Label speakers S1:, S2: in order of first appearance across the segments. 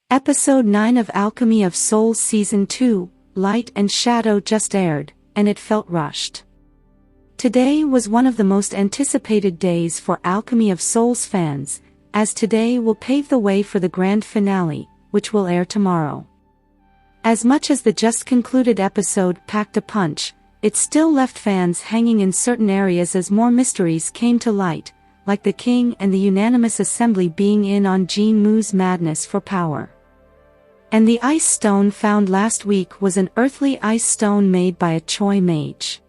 S1: Episode 9 of Alchemy of Souls Season 2, Light and Shadow just aired, and it felt rushed. Today was one of the most anticipated days for Alchemy of Souls fans, as today will pave the way for the grand finale, which will air tomorrow. As much as the just concluded episode packed a punch, it still left fans hanging in certain areas as more mysteries came to light, like the king and the unanimous assembly being in on Jin Mu's madness for power. And the ice stone found last week was an earthly ice stone made by a Choi mage.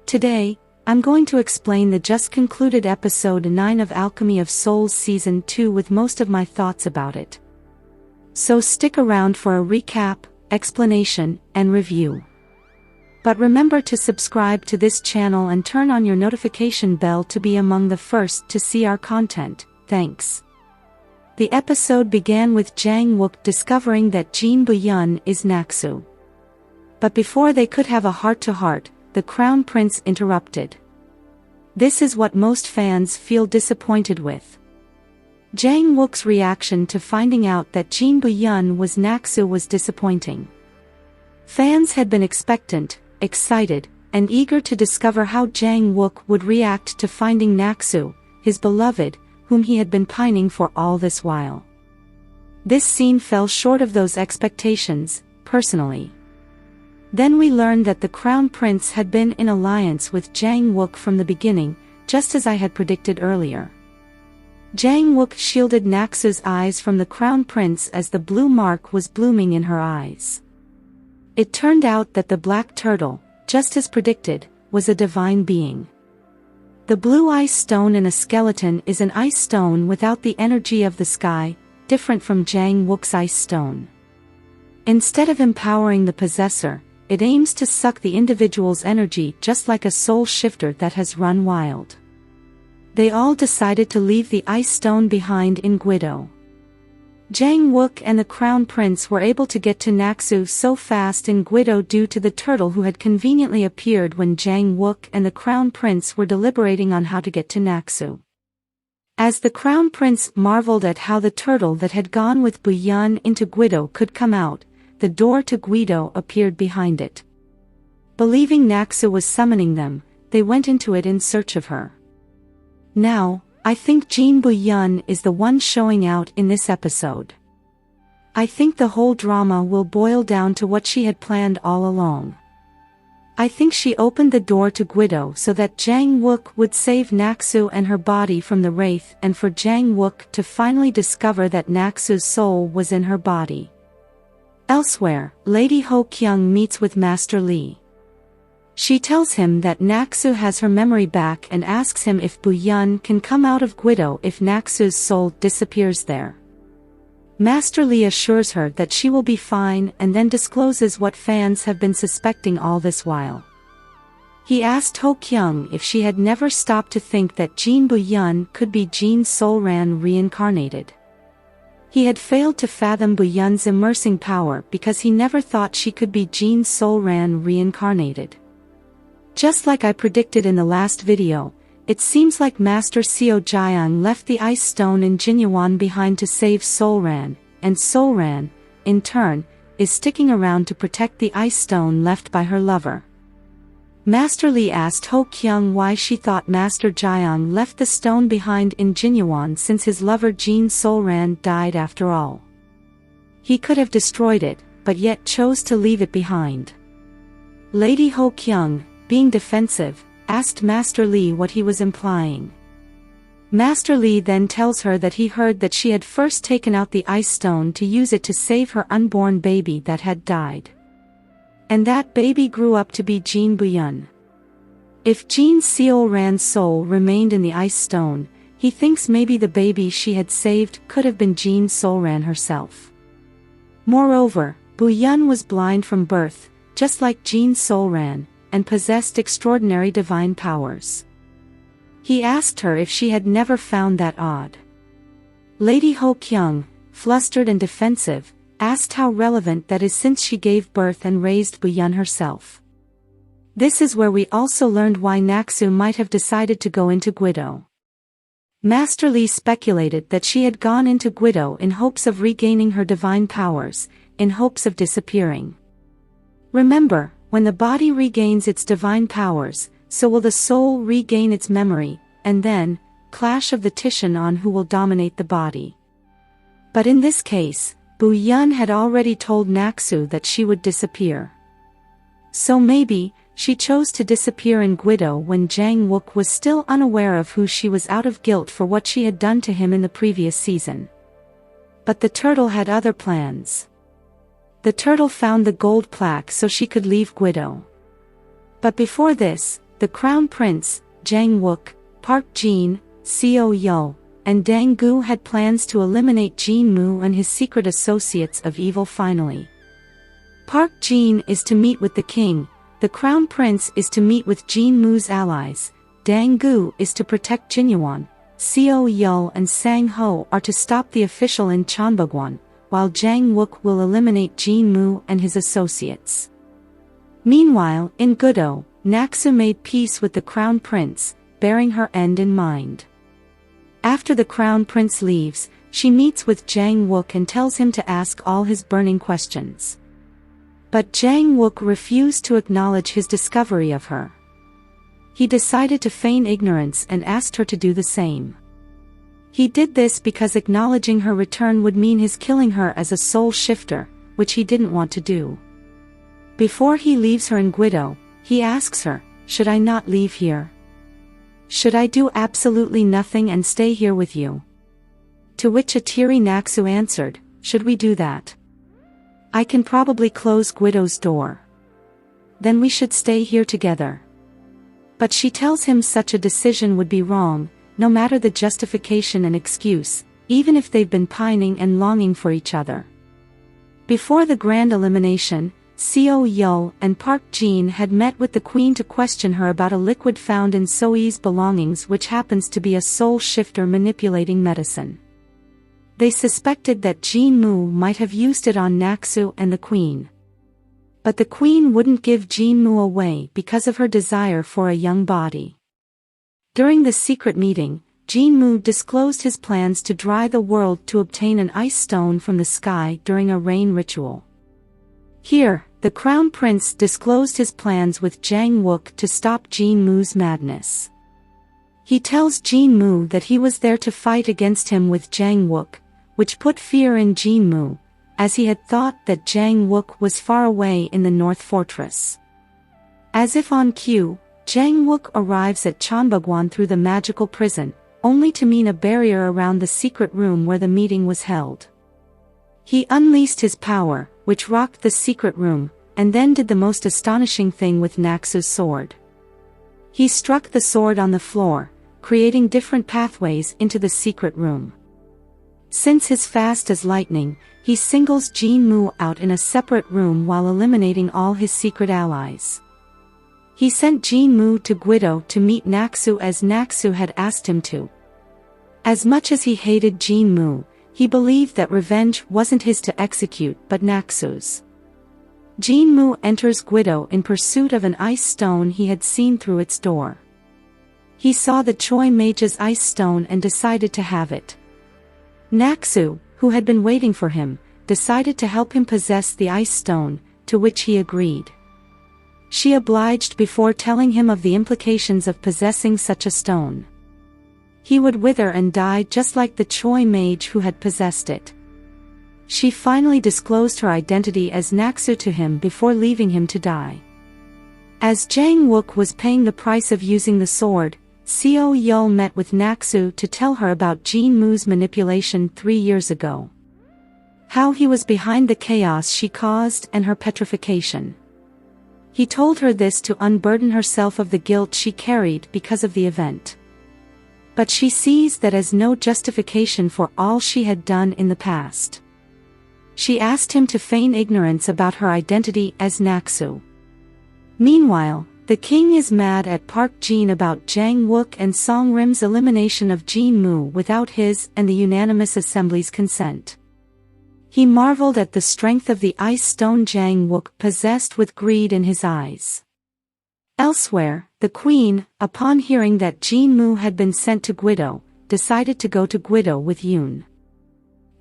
S1: Today, I'm going to explain the just concluded episode 9 of Alchemy of Souls Season 2 with most of my thoughts about it. So stick around for a recap, explanation, and review. But remember to subscribe to this channel and turn on your notification bell to be among the first to see our content. Thanks. The episode began with Jang Uk discovering that Jin Mu is Naksu. But before they could have a heart-to-heart, the crown prince interrupted. This is what most fans feel disappointed with. Jang Uk's reaction to finding out that Jin Mu was Naksu was disappointing. Fans had been expectant, excited, and eager to discover how Jang Uk would react to finding Naksu, his beloved, whom he had been pining for all this while. This scene fell short of those expectations, personally. Then we learned that the Crown Prince had been in alliance with Jang Uk from the beginning, just as I had predicted earlier. Jang Uk shielded Naksu's eyes from the Crown Prince as the blue mark was blooming in her eyes. It turned out that the black turtle, just as predicted, was a divine being. The blue ice stone in a skeleton is an ice stone without the energy of the sky, different from Jang Uk's ice stone. Instead of empowering the possessor, it aims to suck the individual's energy just like a soul shifter that has run wild. They all decided to leave the ice stone behind in Guido. Jang Uk and the Crown Prince were able to get to Naksu so fast in Guido due to the turtle who had conveniently appeared when Jang Uk and the Crown Prince were deliberating on how to get to Naksu. As the Crown Prince marveled at how the turtle that had gone with Mu into Guido could come out, the door to Guido appeared behind it. Believing Naksu was summoning them, they went into it in search of her. Now, I think Jin Mu is the one showing out in this episode. I think the whole drama will boil down to what she had planned all along. I think she opened the door to Guido so that Jang Uk would save Naksu and her body from the wraith and for Jang Uk to finally discover that Naksu's soul was in her body. Elsewhere, Lady Ho Kyung meets with Master Lee. She tells him that Naksu has her memory back and asks him if Mu can come out of Guido if Naksu's soul disappears there. Master Lee assures her that she will be fine and then discloses what fans have been suspecting all this while. He asked Ho Kyung if she had never stopped to think that Jin Mu could be Jin Solran reincarnated. He had failed to fathom Mu immersing power because he never thought she could be Jin Solran reincarnated. Just like I predicted in the last video, it seems like Master Seo Jaeyoung left the ice stone in Jinyuan behind to save Solran, and Solran, in turn, is sticking around to protect the ice stone left by her lover. Master Lee asked Ho Kyung why she thought Master Jaeyoung left the stone behind in Jinyuan since his lover Jin Solran died after all. He could have destroyed it, but yet chose to leave it behind. Lady Ho Kyung, being defensive, asked Master Lee what he was implying. Master Lee then tells her that he heard that she had first taken out the ice stone to use it to save her unborn baby that had died. And that baby grew up to be Jin Mu. If Jin Seolran's soul remained in the ice stone, he thinks maybe the baby she had saved could have been Jin Solran herself. Moreover, Mu was blind from birth, just like Jin Solran, and possessed extraordinary divine powers. He asked her if she had never found that odd. Lady Ho Kyung, flustered and defensive, asked how relevant that is since she gave birth and raised Mu herself. This is where we also learned why Naksu might have decided to go into Guido. Master Lee speculated that she had gone into Guido in hopes of regaining her divine powers, in hopes of disappearing. Remember, when the body regains its divine powers, so will the soul regain its memory, and then, clash of the Titian on who will dominate the body. But in this case, Bu-yeon had already told Naksu that she would disappear. So maybe, she chose to disappear in Guido when Jang Wook was still unaware of who she was, out of guilt for what she had done to him in the previous season. But the turtle had other plans. The turtle found the gold plaque so she could leave Guido. But before this, the crown prince, Jang Wook, Park Jin, Seo Yeol, and Dang Gu had plans to eliminate Jin Mu and his secret associates of evil finally. Park Jin is to meet with the king, the crown prince is to meet with Jin Mu's allies, Dang Gu is to protect Jinyuan, Seo Yeol and Sang Ho are to stop the official in Cheonbugwan, while Jang Wook will eliminate Jin Mu and his associates. Meanwhile, in Guido, Naksu made peace with the crown prince, bearing her end in mind. After the crown prince leaves, she meets with Jang Wook and tells him to ask all his burning questions. But Jang Wook refused to acknowledge his discovery of her. He decided to feign ignorance and asked her to do the same. He did this because acknowledging her return would mean his killing her as a soul shifter, which he didn't want to do. Before he leaves her in Guido, he asks her, "Should I not leave here? Should I do absolutely nothing and stay here with you?" To which a teary Naksu answered, "Should we do that? I can probably close Guido's door. Then we should stay here together." But she tells him such a decision would be wrong, no matter the justification and excuse, even if they've been pining and longing for each other. Before the grand elimination, Seo Yeol and Park Jin had met with the queen to question her about a liquid found in Soi's belongings, which happens to be a soul shifter manipulating medicine. They suspected that Jin Mu might have used it on Naksu and the queen. But the queen wouldn't give Jin Mu away because of her desire for a young body. During the secret meeting, Jin Mu disclosed his plans to dry the world to obtain an ice stone from the sky during a rain ritual. Here, the crown prince disclosed his plans with Jang Wook to stop Jin Mu's madness. He tells Jin Mu that he was there to fight against him with Jang Wook, which put fear in Jin Mu, as he had thought that Jang Wook was far away in the North Fortress. As if on cue, Jang Wook arrives at Cheonbugwan through the magical prison, only to meet a barrier around the secret room where the meeting was held. He unleashed his power, which rocked the secret room, and then did the most astonishing thing with Naksu's sword. He struck the sword on the floor, creating different pathways into the secret room. Since his fast as lightning, he singles Jin Mu out in a separate room while eliminating all his secret allies. He sent Jin Mu to Guido to meet Naksu as Naksu had asked him to. As much as he hated Jin Mu, he believed that revenge wasn't his to execute but Naksu's. Jin Mu enters Guido in pursuit of an ice stone he had seen through its door. He saw the Choi Mage's ice stone and decided to have it. Naksu, who had been waiting for him, decided to help him possess the ice stone, to which he agreed. She obliged before telling him of the implications of possessing such a stone. He would wither and die just like the Choi Mage who had possessed it. She finally disclosed her identity as Naksu to him before leaving him to die. As Jang Wook was paying the price of using the sword, Seo Yeol met with Naksu to tell her about Jin Mu's manipulation 3 years ago. How he was behind the chaos she caused and her petrification. He told her this to unburden herself of the guilt she carried because of the event. But she sees that as no justification for all she had done in the past. She asked him to feign ignorance about her identity as Naksu. Meanwhile, the king is mad at Park Jin about Jang Wook and Song Rim's elimination of Jin Mu without his and the unanimous assembly's consent. He marveled at the strength of the ice stone Jang Wook possessed with greed in his eyes. Elsewhere, the queen, upon hearing that Jin Mu had been sent to Guido, decided to go to Guido with Yoon.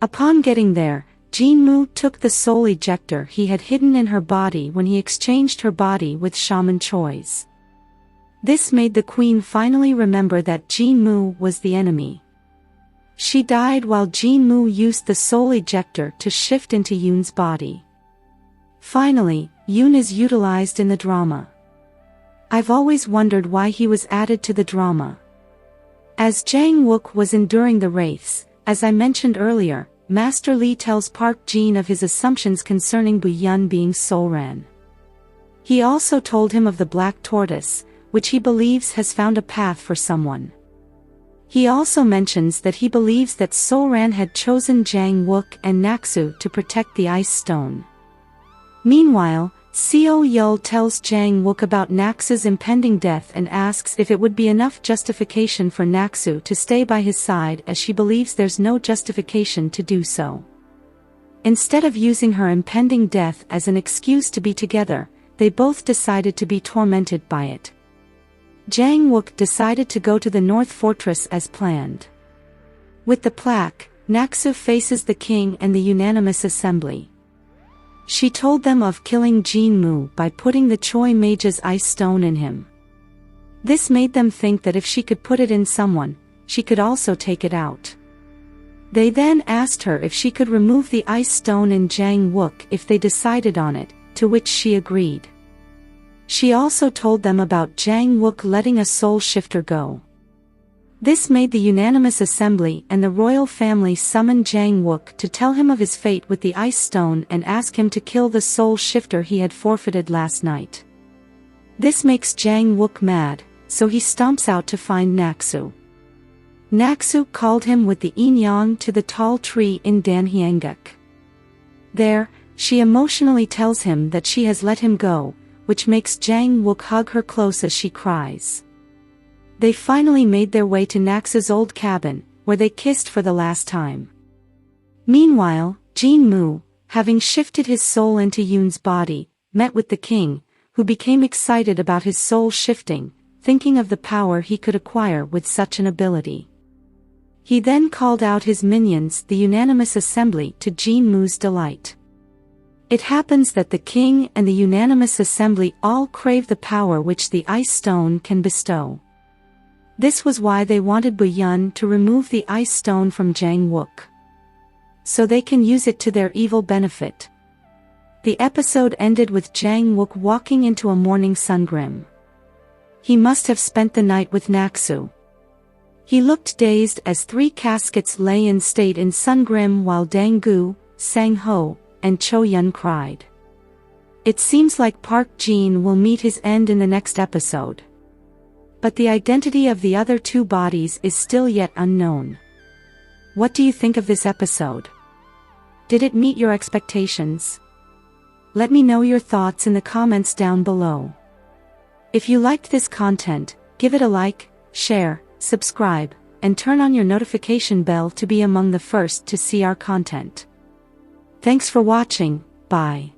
S1: Upon getting there, Jin Mu took the soul ejector he had hidden in her body when he exchanged her body with Shaman Choi's. This made the queen finally remember that Jin Mu was the enemy. She died while Jin Mu used the soul ejector to shift into Yoon's body. Finally, Yoon is utilized in the drama. I've always wondered why he was added to the drama. As Jang Wook was enduring the wraiths, as I mentioned earlier, Master Lee tells Park Jin of his assumptions concerning Bu-yeon being Soul-ran. He also told him of the black tortoise, which he believes has found a path for someone. He also mentions that he believes that Soul-ran had chosen Jang Uk and Naksu to protect the ice stone. Meanwhile, Seo Yul tells Jang Uk about Naksu's impending death and asks if it would be enough justification for Naksu to stay by his side, as she believes there's no justification to do so. Instead of using her impending death as an excuse to be together, they both decided to be tormented by it. Jang Uk decided to go to the North Fortress as planned. With the plaque, Naksu faces the king and the unanimous assembly. She told them of killing Jin Mu by putting the Choi Mage's ice stone in him. This made them think that if she could put it in someone, she could also take it out. They then asked her if she could remove the ice stone in Jang Uk if they decided on it, to which she agreed. She also told them about Jang Uk letting a soul shifter go. This made the unanimous assembly and the royal family summon Jang Uk to tell him of his fate with the ice stone and ask him to kill the soul shifter he had forfeited last night. This makes Jang Uk mad, so he stomps out to find Naksu. Naksu called him with the Inyang to the tall tree in Danhyanguk. There, she emotionally tells him that she has let him go, which makes Jang Uk hug her close as she cries. They finally made their way to Naksu's old cabin, where they kissed for the last time. Meanwhile, Jin Mu, having shifted his soul into Yoon's body, met with the king, who became excited about his soul shifting, thinking of the power he could acquire with such an ability. He then called out his minions, the unanimous assembly, to Jin Mu's delight. It happens that the king and the unanimous assembly all crave the power which the ice stone can bestow. This was why they wanted Bu-yeon to remove the ice stone from Jang Uk, so they can use it to their evil benefit. The episode ended with Jang Uk walking into a morning sun-grim. He must have spent the night with Naksu. He looked dazed as 3 caskets lay in state in sun-grim while Dang-gu, Sang-ho, and Cho-yeon cried. It seems like Park Jin will meet his end in the next episode. But the identity of the other 2 bodies is still yet unknown. What do you think of this episode? Did it meet your expectations? Let me know your thoughts in the comments down below. If you liked this content, give it a like, share, subscribe, and turn on your notification bell to be among the first to see our content. Thanks for watching, bye.